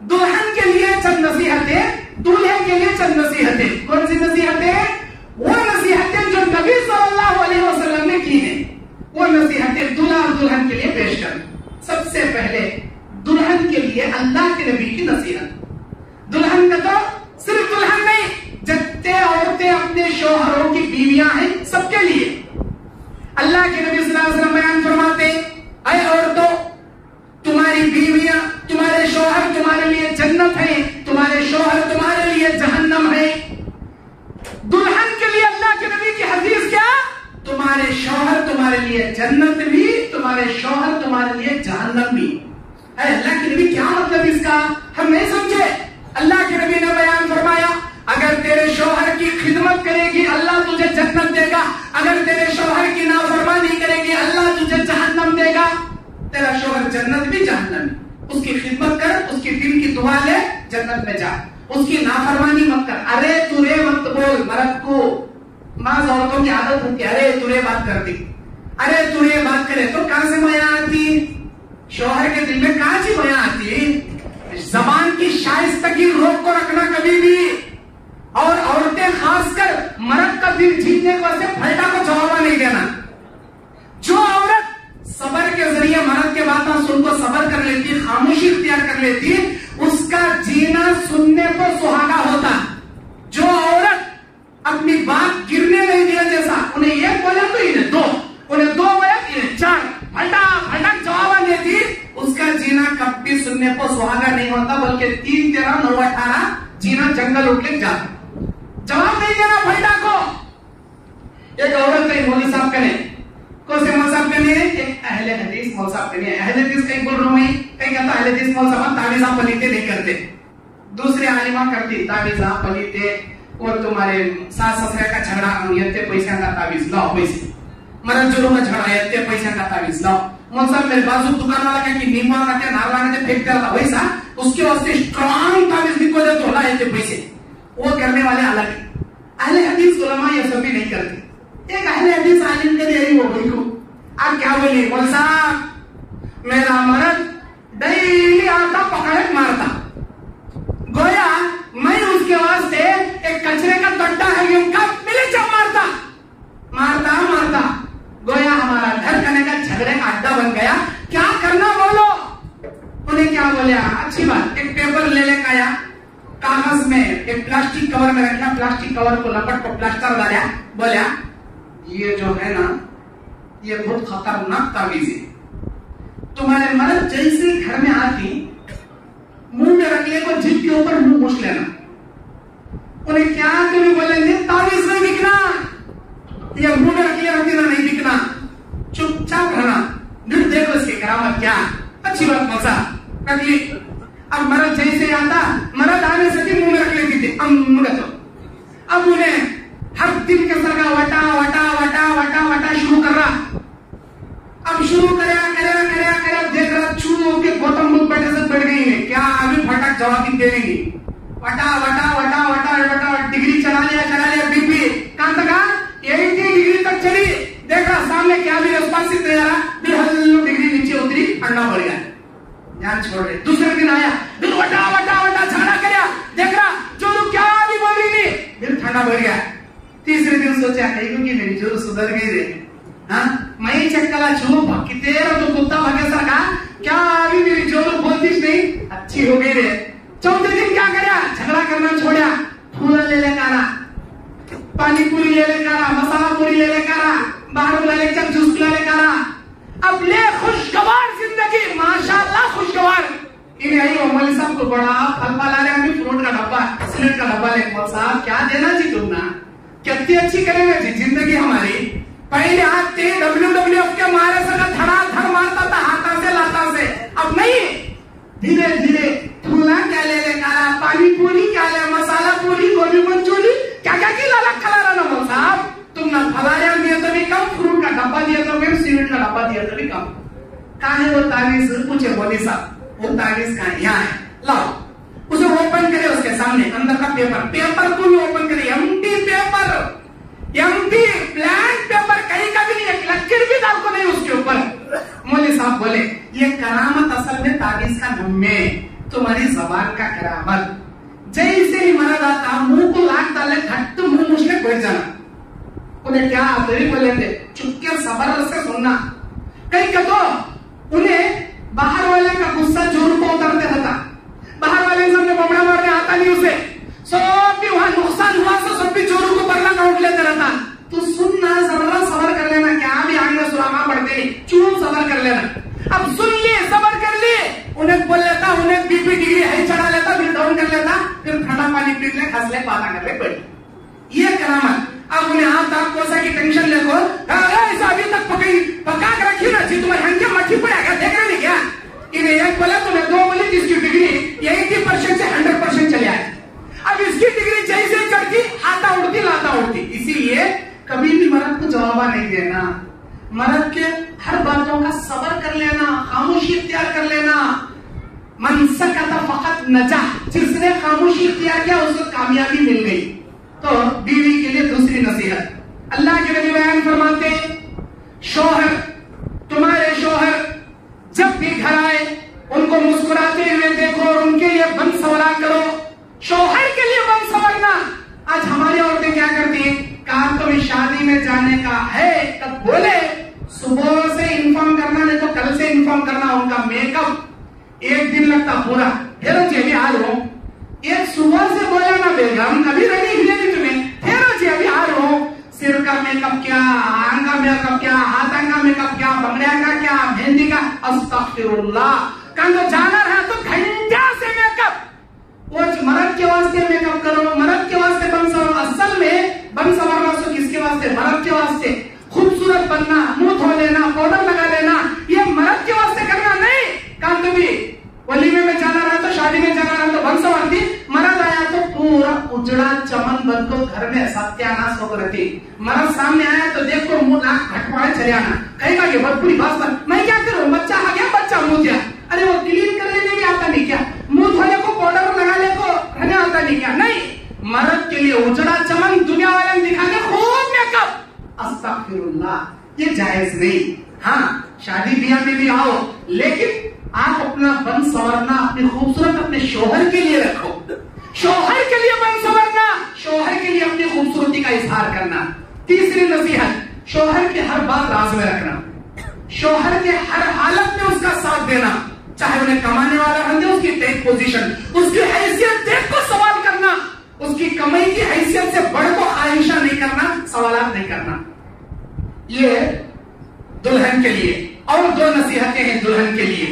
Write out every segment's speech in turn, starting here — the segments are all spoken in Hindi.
दुल्हन के लिए चंद नसीहतें, दूल्हे के लिए चंद नसीहतें। कौन सी नसीहतें? वो नसीहतें जो नबी सल्लल्लाहु अलैहि वसल्लम ने की हैं, वो नसीहतें दूल्हा और दुल्हन के लिए पेश कर। सबसे पहले दुल्हन के लिए अल्लाह के नबी की नसीहत। दुल्हन का तो सिर्फ दुल्हन नहीं, जितने औरतें अपने शौहरों की बीवियां हैं, सबके लिए अल्लाह के नबी सल्लल्लाहु अलैहि वसल्लम बयान फरमाते, ऐ औरतों, तुम्हारी बीवियां, तुम्हारे शौहर तुम्हारे लिए जन्नत है, तुम्हारे शौहर तुम्हारे लिए जहन्नम है। दुल्हन के लिए अल्लाह के नबी की हदीस क्या? तुम्हारे शौहर तुम्हारे लिए जन्नत भी, तुम्हारे शौहर तुम्हारे लिए जहन्नम भी। अल्लाह के नबी क्या मतलब इसका हम नहीं समझे। अल्लाह के नबी ने बयान फरमाया, अगर तेरे शौहर की खिदमत करेगी अल्लाह तुझे जन्नत देगा, अगर तेरे शौहर की नाफरमानी करेगी अल्लाह तुझे जहन्नम देगा। तेरा शौहर जन्नत भी जहन्नम भी, उसकी खिदमत कर, उसकी दिल की दुआ ले, जन्नत में जा, उसकी नाफरमानी मत कर। अरे तुरे मत बोल मर्द को। बाज़ औरतों की आदत होती है, अरे तुरे बात कर दी, अरे तुरे बात करे तो कहां से माया आती? शौहर के दिल में कहां से माया आती? जबान की शाइस्तगी रोक को रखना कभी भी। और औरतें खासकर मर्द का दिल जीतने को से फलटा को जवाब नहीं देना। जो औरत सबर के जरिए मर्द के बातें सुनकर सबर कर लेती, खामोशी इख्तियार कर लेती, उसका जीना सुनने को सुहागा होता। जो औरत अपनी बात गिरने नहीं दिया, जैसा उन्हें एक बोला तो इन्हें दो, उन्हें दो बोला इन्हें चार, फटा फटक जवाब देती, उसका जीना कभी सुनने को सुहागा नहीं होता, बल्कि 3, 13, 9, 18 जीना जंगल उठ के जाता। जवाब नहीं देना फटा को। एक औरत कहीं मौलवी साहब कने कौन से मौलवी साहब कने? एक अहले हदीस मौलवी साहब कने। अहले हदीस कहीं बोल रहा हूं मैं, कहीं कहता अहले हदीस मौलवी साहब तावीज़ पलीते नहीं करते, दूसरे आलिमा करती तावीज़ पलीते। और तुम्हारे सास ससुर का झगड़ा येते पैसा का तावीज़ लाओ, पैसे मरद जोड़ों का झगड़ा येते पैसा का तावीज़ लाओ। मौलवी साहब मेरे बाजू दुकान वाला कह कि नींबू लगाते नारवा लगाते फेंक देता, वैसा उसके वास्ते स्ट्रांग तावीज़ निको दे तो लाए पैसे, वो करने वाले अलग है। अहले हदीस उलमा ये सब भी नहीं करते। एक अहले हदीस आलिम के दे रही वो भाई को, आप क्या बोले? मौलवी साहब मेरा मर्द डेली आता पकड़े मारता, गोया मैं उसके वास्ते एक कचरे का गड्ढा है उनका मिले जब मारता मारता मारता, गोया हमारा घर करने का झगड़े का अड्डा बन गया। क्या करना बोलो? उन्हें क्या बोले? अच्छी बात, एक पेपर ले लेकर आया, कागज में एक प्लास्टिक कवर में रखना, प्लास्टिक कवर को लपट को प्लास्टर डाला, बोला ये जो है ना ये बहुत खतरनाक तावीज़ है, तुम्हारे मर्द जैसे घर में आती मुंह में रख ले को जिद के ऊपर मुंह घुस लेना। उन्हें क्या तुम्हें बोलेंगे? तावीज़ नहीं दिखना, या मुंह में रख ले रखी ना नहीं दिखना, चुपचाप रहना, फिर देखो इसकी करामत क्या। अच्छी बात मजा रख ली। अब मर्द जैसे आता, मर्द आने से मुंह में रख लेती थी, अब उन्हें हर दिन के सर का वटा वटा वटा वटा वटा शुरू कर रहा। अब शुरू करेगा देख रहा छू के गौतम बुद्ध बैठे से बैठ गई है, क्या अभी फटक जवाब दे देंगे। वटा वटा वटा वटा वटा डिग्री चला लिया बीपी कहां तक? 80 डिग्री तक चली। देख रहा सामने क्या भी रेस्पॉन्सिव दे रहा, फिर हल्लू डिग्री नीचे उतरी, अंडा बढ़ गया, ध्यान छोड़ रहे। दूसरे दिन आया, फिर वटा वटा वटा झगड़ा कराया, देख रहा जोरू क्या भी बोल रही थी, फिर ठंडा बढ़ गया। तीसरे दिन सोचा कि मेरी जोरू सुधर गई रे, हाँ मैं चक्कला छू भक्ति तो कुत्ता भगे सर का, क्या अभी मेरी जोरू बोलती नहीं, अच्छी हो गई रे। चौथे दिन क्या कराया? झगड़ा करना छोड़ा, फूला ले लेकर आना, पानी पूरी ले लेकर आना, मसाला पूरी ले लेकर आना, बाहर बुला लेकर जूस पिला लेकर आना। अब ले खुशगवार जिंदगी, माशाल्लाह खुशगवार। इन्हें आई मौलवी साहब को बड़ा फल ला रहे, अभी फ्रूट का डब्बा, सिलेट का डब्बा ले। मौलवी साहब क्या देना जी तुम ना, कितनी अच्छी करेंगे जी जिंदगी हमारी। पहले हाथ WWF के मारे से धड़ाधड़ मारता था हाथा से लाता से, अब नहीं, धीरे धीरे फूला क्या ले लेकर, पानी पूरी क्या ले, मसाला पूरी, गोभी मंचूरी, क्या क्या खिला रहा ना मौलवी साहब। तुम ना फलाया दिया तो भी कम, फ्रूट का डब्बा दिया तो भी, सिगरेट का डब्बा दिया तो भी कम। कहा है वो तावीज़? पूछे मौलवी साहब वो तावीज़ कहाँ है? यहाँ है, लाओ। उसे ओपन करे, उसके सामने अंदर का पेपर को भी ओपन करे, empty paper, empty blank paper, कहीं का भी नहीं, एक लकीर भी डाल को नहीं उसके ऊपर। मौलवी साहब बोले ये करामत असल में तावीज़ का नाम है, तुम्हारी जबान का करामत। जैसे ही मरद आता मुंह को लाग डाले घट मुंह मुझे बैठ जाना। उन्हें क्या तरी बोले थे चुपके सबर से सुनना। कहीं कतो उन्हें बाहर वाले का गुस्सा जोर को उतरते रहता। बाहर वाले सामने बमड़ा मारने आता नहीं उसे। सब भी वहां नुकसान हुआ तो सब भी जोरों को परला काउंट लेते रहता। तो सुनना जरा सबर कर लेना। क्या भी आग में सुरामा पड़ते नहीं चूप सबर कर लेना। अब सुन लिए सबर कर लिए उन्हें बोल लेता उन्हें बीपी डिग्री हाई चढ़ा लेता फिर डाउन कर लेता फिर ठंडा पानी पी ले खस ले पाता कर ले पड़ी ये करामत। अब उन्हें आप कोसा की टेंशन ले को ऐसा अभी तक पका कर रखी ना जी तुम्हारे हंगे मट्टी पड़ेगा देख रहे नहीं क्या। इन्हें एक बोला तुम्हें दो बोली इसकी डिग्री ये 80% से 100% चले आए। अब इसकी डिग्री जैसे चढ़ती आता उड़ती लाता उड़ती। इसीलिए कभी भी मर्द को जवाब नहीं देना। मर्द के हर बातों का सबर कर लेना खामोशी इख्तियार कर लेना। मन सकता फकत नजा जिसने खामोशी इख्तियार किया उसको कामयाबी मिल गई। तो बीवी के लिए दूसरी नसीहत अल्लाह के नबी बयान फरमाते शौहर तुम्हारे शौहर जब भी घर आए उनको मुस्कुराते हुए देखो और उनके लिए बन सवरा करो। शौहर के लिए बन सवरना। आज हमारी औरतें क्या करती हैं कहा तुम्हें शादी में जाने का है तब बोले सुबह से इन्फॉर्म करना नहीं तो कल से इन्फॉर्म करना। उनका मेकअप एक दिन लगता पूरा फिर जी आ रहा हूं। एक सुबह से बोला ना बेगम कभी रेडी हुए नहीं तुम्हें फिर जी अभी आ रहा हूं। सिर का मेकअप क्या आंख का मेकअप क्या हाथ का मेकअप क्या बंगड़िया का क्या मेहंदी का अस्तगफिरुल्लाह। कल तो जाना रहा तो घंटा से मेकअप। वो मर्द के वास्ते मेकअप करो मर्द के वास्ते बन सवरो। असल में बन सवरना तो किसके वास्ते मर्द के वास्ते। खूबसूरत बनना मुंह धो लेना पाउडर लगा लेना ये मर्द के वास्ते करना नहीं। काम तो भी वलीमे में जाना रहा तो शादी में जाना रहा तो बन सवरती। मर्द आया तो पूरा उजड़ा चमन बन को घर में सत्यानाश होकर रहती। मर्द सामने आया तो देखो मुंह नाक खटवाए चले आना कहेगा ये बहुत बुरी बात पर मैं क्या करूं बच्चा आ गया बच्चा मुंह दिया। अरे वो क्लीन करने में भी आता नहीं क्या मुंह धोने को पाउडर लगा ले को रहने आता नहीं क्या। नहीं मर्द के लिए उजड़ा चमन दुनिया वाले दिखा के खूब मेकअप अस्तगफिरुल्लाह ये जायज नहीं। हाँ शादी ब्याह में भी आओ लेकिन आप अपना बन संवरना अपनी खूबसूरत अपने शौहर के लिए रखो। शौहर के लिए बन संवरना शौहर के लिए अपनी खूबसूरती का इजहार करना। तीसरी नसीहत शौहर के हर बात राज में रखना। शौहर के हर हालत में उसका साथ देना चाहे उन्हें कमाने वाला बन दे उसकी टेक पोजीशन उसकी हैसियत देख को सवाल करना। उसकी कमाई की हैसियत से बढ़ को आयशा नहीं करना सवालात नहीं करना। ये दुल्हन के लिए। और दो नसीहतें हैं दुल्हन के लिए।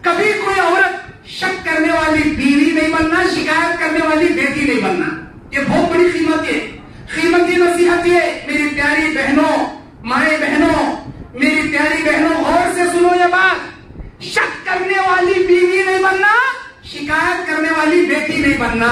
कभी कोई औरत शक करने वाली बीवी नहीं बनना शिकायत करने वाली बेटी नहीं बनना। ये बहुत बड़ी कीमत है। कीमती नसीहत है मेरी प्यारी बहनों माए बहनों मेरी प्यारी बहनों गौर से सुनो ये बात। शक करने वाली बीवी नहीं बनना शिकायत करने वाली बेटी नहीं बनना।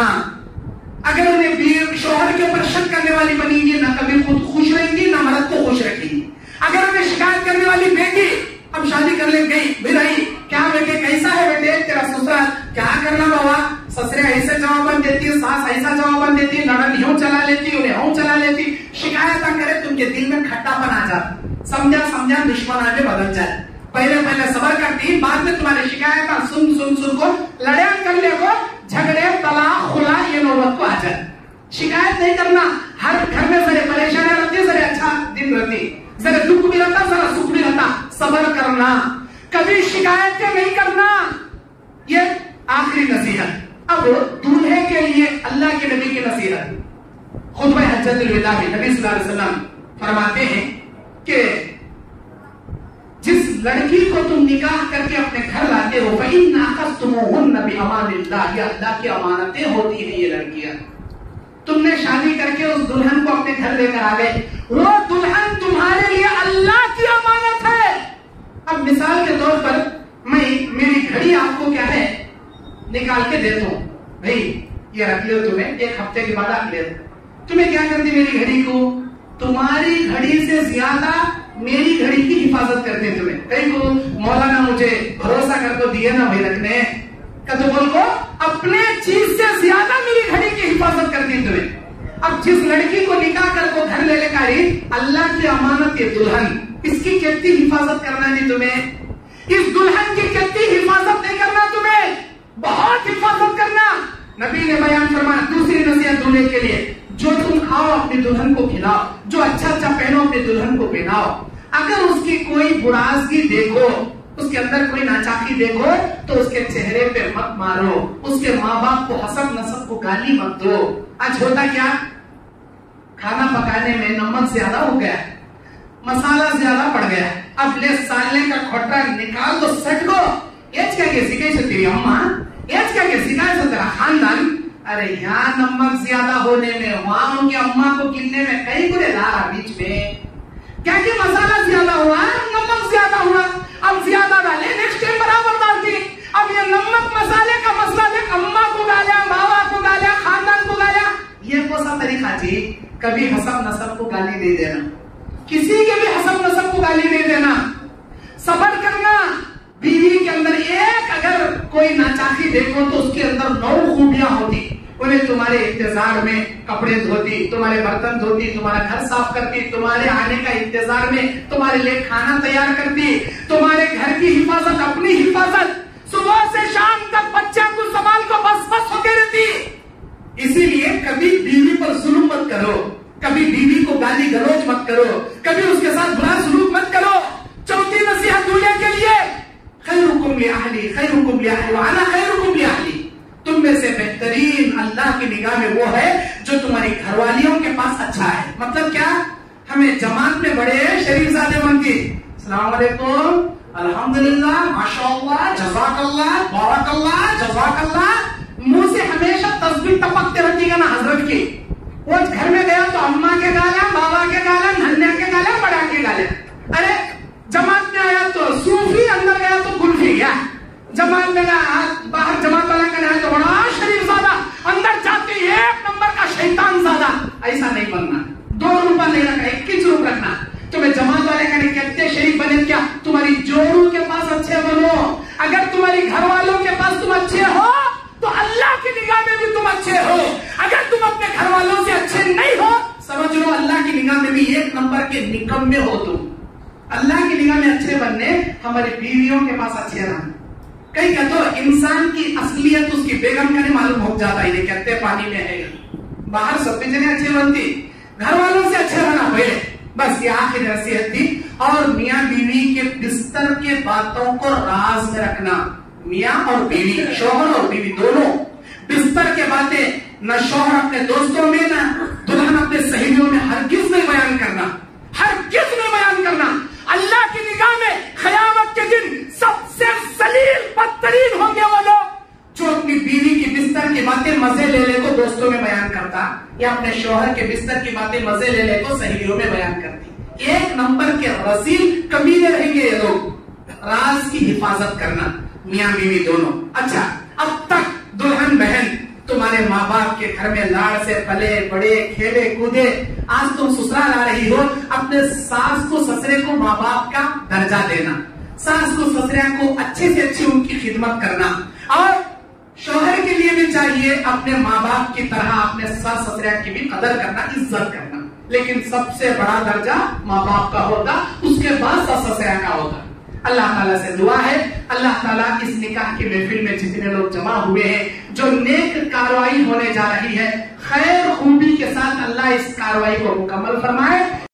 अगर उन्हें शौहर के ऊपर शक करने वाली बनेंगी ना कभी खुद खुश रहेंगी ना मर्द को खुश रखेंगी। अगर उन्हें शिकायत करने वाली बेटी अब शादी कर ले गई भाई क्या बेटे कैसा है बेटे तेरा ससुराल क्या करना बाबा ससुरे ऐसे जवाब देती है सास ऐसा जवाब देती है ननद यूं चला लेती उन्हें यूं चला लेती। शिकायत न करे तुमके दिल में खट्टापन आ जाता समझा समझा दुश्मन आगे बदल जाए। पहले पहले सबर करती बाद में तुम्हारी शिकायत सुन सुन सुन को लड़ाई कर ले को झगड़े तलाक खुला ये नौबत को आ जाए। शिकायत नहीं करना। हर घर में जरे परेशानियां रहती जरे अच्छा दिन रहती जरा दुख भी रहता जरा सुख भी रहता। सबर करना कभी शिकायत नहीं करना। ये आखिरी नसीहत। अब दूल्हे के लिए अल्लाह के नबी की नसीहत खुतबा हज्जतुल विदा में नबी सल्लल्लाहु अलैहि वसल्लम फरमाते हैं कि जिस लड़की को तुम निकाह करके अपने घर लाते हो फ़इन्ना अख़ज़्तुमूहुन्ना बिअमानिल्लाह ये अल्लाह की अमानतें होती हैं। ये लड़कियां तुमने शादी करके उस दुल्हन को अपने घर लेकर आ गए वो दुल्हन तुम्हारे लिए अल्लाह की अमानत है। अब मिसाल के तौर पर मैं मेरी घड़ी आपको क्या है निकाल के देता हूं भाई ये रख लो तुम्हें एक हफ्ते के बाद आप ले तुम्हें क्या करती मेरी घड़ी को तुम्हारी घड़ी से ज्यादा मेरी घड़ी की हिफाजत करते हैं तुम्हें। कहीं को मौलाना मुझे भरोसा कर को दिए ना भाई रखने का तो बोल को अपने चीज से ज्यादा मेरी घड़ी की हिफाजत करती है तुम्हें। अब जिस लड़की को निकाह कर को घर ले लेकर अल्लाह की अमानत ये दुल्हन इसकी कितनी हिफाजत करना नहीं तुम्हें। इस दुल्हन की कितनी हिफाजत नहीं करना तुम्हें। बहुत हिफाजत करना। नबी ने बयान फरमाया दूसरी नसीहत दूल्हे के लिए, जो तुम खाओ अपनी दुल्हन को खिलाओ, जो अच्छा अच्छा पहनो अपनी दुल्हन को पहनाओ। अगर उसकी कोई बुरासगी देखो, उसके अंदर कोई नाचाकी देखो, तो उसके चेहरे पे मत मारो, उसके माँ बाप को हसब नसब को गाली मत दो। आज होता क्या, खाना पकाने में नमक ज्यादा हो गया, मसाला ज्यादा पड़ गया, अब ले साले का खोटा निकाल दो सट को, एज क्या के सिखाई से तेरी अम्मा, एज क्या के सिखाई से तेरा खानदान। अरे यहाँ नमक ज्यादा होने में, वहां उनकी अम्मा को गिनने में कई गुने ला रहा बीच में, क्या कि मसाला ज्यादा हुआ, नमक ज्यादा हुआ, अब ज्यादा डाले, नेक्स्ट टाइम बराबर डालती। अब ये नमक मसाले का मसला देख, अम्मा को गालिया, बाबा को गालिया, खानदान को गालिया, ये कौन सा तरीका जी। कभी हसब नसब को गाली नहीं देना, किसी के भी हसब नसब को गाली नहीं देना, सबर करना। बीवी के अंदर एक अगर कोई नाचाकी देखो तो उसके अंदर 9 खूबियां होती, उन्हें तुम्हारे इंतजार में कपड़े धोती, तुम्हारे बर्तन धोती, तुम्हारा घर साफ करती, तुम्हारे आने का इंतजार में तुम्हारे लिए खाना तैयार करती, तुम्हारे घर की हिफाजत, अपनी हिफाजत, सुबह से शाम तक बच्चा को संभाल को बस बस होते रहती। इसीलिए कभी बीवी पर जुल्म मत करो, कभी बीवी को गाली गलौज मत करो, कभी उसके साथ बुरा सलूक मत करो। चौथी नसीहत दूल्हे के लिए, खैरुकुम लिअहली खैरुकुम लिअहली व अना खैरुकुम लिअहली। तुम में से बेहतरीन अल्लाह की निगाह में वो है जो तुम्हारी घरवालियों के पास अच्छा है। मतलब क्या, हमें जमात में बड़े शरीफजादे बनती, अस्सलाम वालेकुम, अल्हम्दुलिल्लाह, माशाअल्लाह, जज़ाकल्लाह, बारकल्लाह, जज़ाकल्लाह, मुंह से हमेशा तस्बीह टपकते रहती है ना हजरत की। वो घर में गया तो अम्मा के गाला, बाबा के गाला, नन्हे के गाला, बड़ा के गाले। अरे जमात में आया तो सूफी, अंदर गया तो कुल्फी, गया जमात में गया, बाहर जमात वाला का है तो बड़ा शरीफजादा, अंदर जाते 1 नंबर का शैतान ज़्यादा। ऐसा नहीं बनना, 2 रुपया नहीं रखना, 21 रुपया रखना। तुम्हें जमात वाले का नहीं कहते शरीफ बने, क्या तुम्हारी जोड़ों के पास अच्छे बनो। अगर तुम्हारी घर वालों के पास तुम अच्छे हो तो अल्लाह की निगाह में भी तुम अच्छे हो। अगर तुम अपने घर वालों से अच्छे नहीं हो, समझ लो अल्लाह की निगाह में भी 1 नंबर के निकम्मे हो तुम। अल्लाह की निगाह में अच्छे बनने, हमारी बीवियों के पास अच्छे रहना। कहीं का तो इंसान की असलियत उसकी बेगम का नहीं मालूम हो जाता है, कहते पानी में है, बाहर सब जने अच्छे बनती, घर वालों से अच्छे रहना पहले। बस ये आखिरी नसीहत थी। और मियाँ बीवी के बिस्तर के बातों को राज में रखना। मियाँ और बीवी, शौहर और बीवी दोनों, बिस्तर के बातें न शौहर अपने दोस्तों में, न दुल्हन अपने सहेलियों में हरगिज नहीं बयान करना, हरगिज नहीं बयान करना। अल्लाह की निगाह में क़यामत के दिन सबसे जलील बदतरीन होंगे वो लोग जो अपनी बीवी की बिस्तर की बातें मजे ले ले को दोस्तों में बयान करता, या अपने शौहर के बिस्तर की बातें मजे ले ले को सहेलियों में बयान करती। 1 नंबर के रसील कमीने रहेंगे ये लोग। राज की हिफाजत करना, मियाँ बीवी दोनों। अच्छा, अब तक दुल्हन बहन तुम्हारे माँ बाप के घर में लाड़ से पले बड़े, खेले कूदे, आज तुम ससुराल आ रही हो, अपने सास को ससुरे को माँ बाप का दर्जा देना, सास को ससुरे को अच्छे से अच्छी उनकी खिदमत करना। और शौहर के लिए भी चाहिए अपने माँ बाप की तरह अपने सास ससुरे की भी कदर करना, इज्जत करना। लेकिन सबसे बड़ा दर्जा माँ बाप का होता, उसके बाद सास ससुरे का होता। अल्लाह ताला से दुआ है, अल्लाह ताला इस निकाह की महफिल में जितने लोग जमा हुए हैं, जो नेक कार्रवाई होने जा रही है, खैर खूबी के साथ अल्लाह इस कार्रवाई को मुकम्मल फरमाए।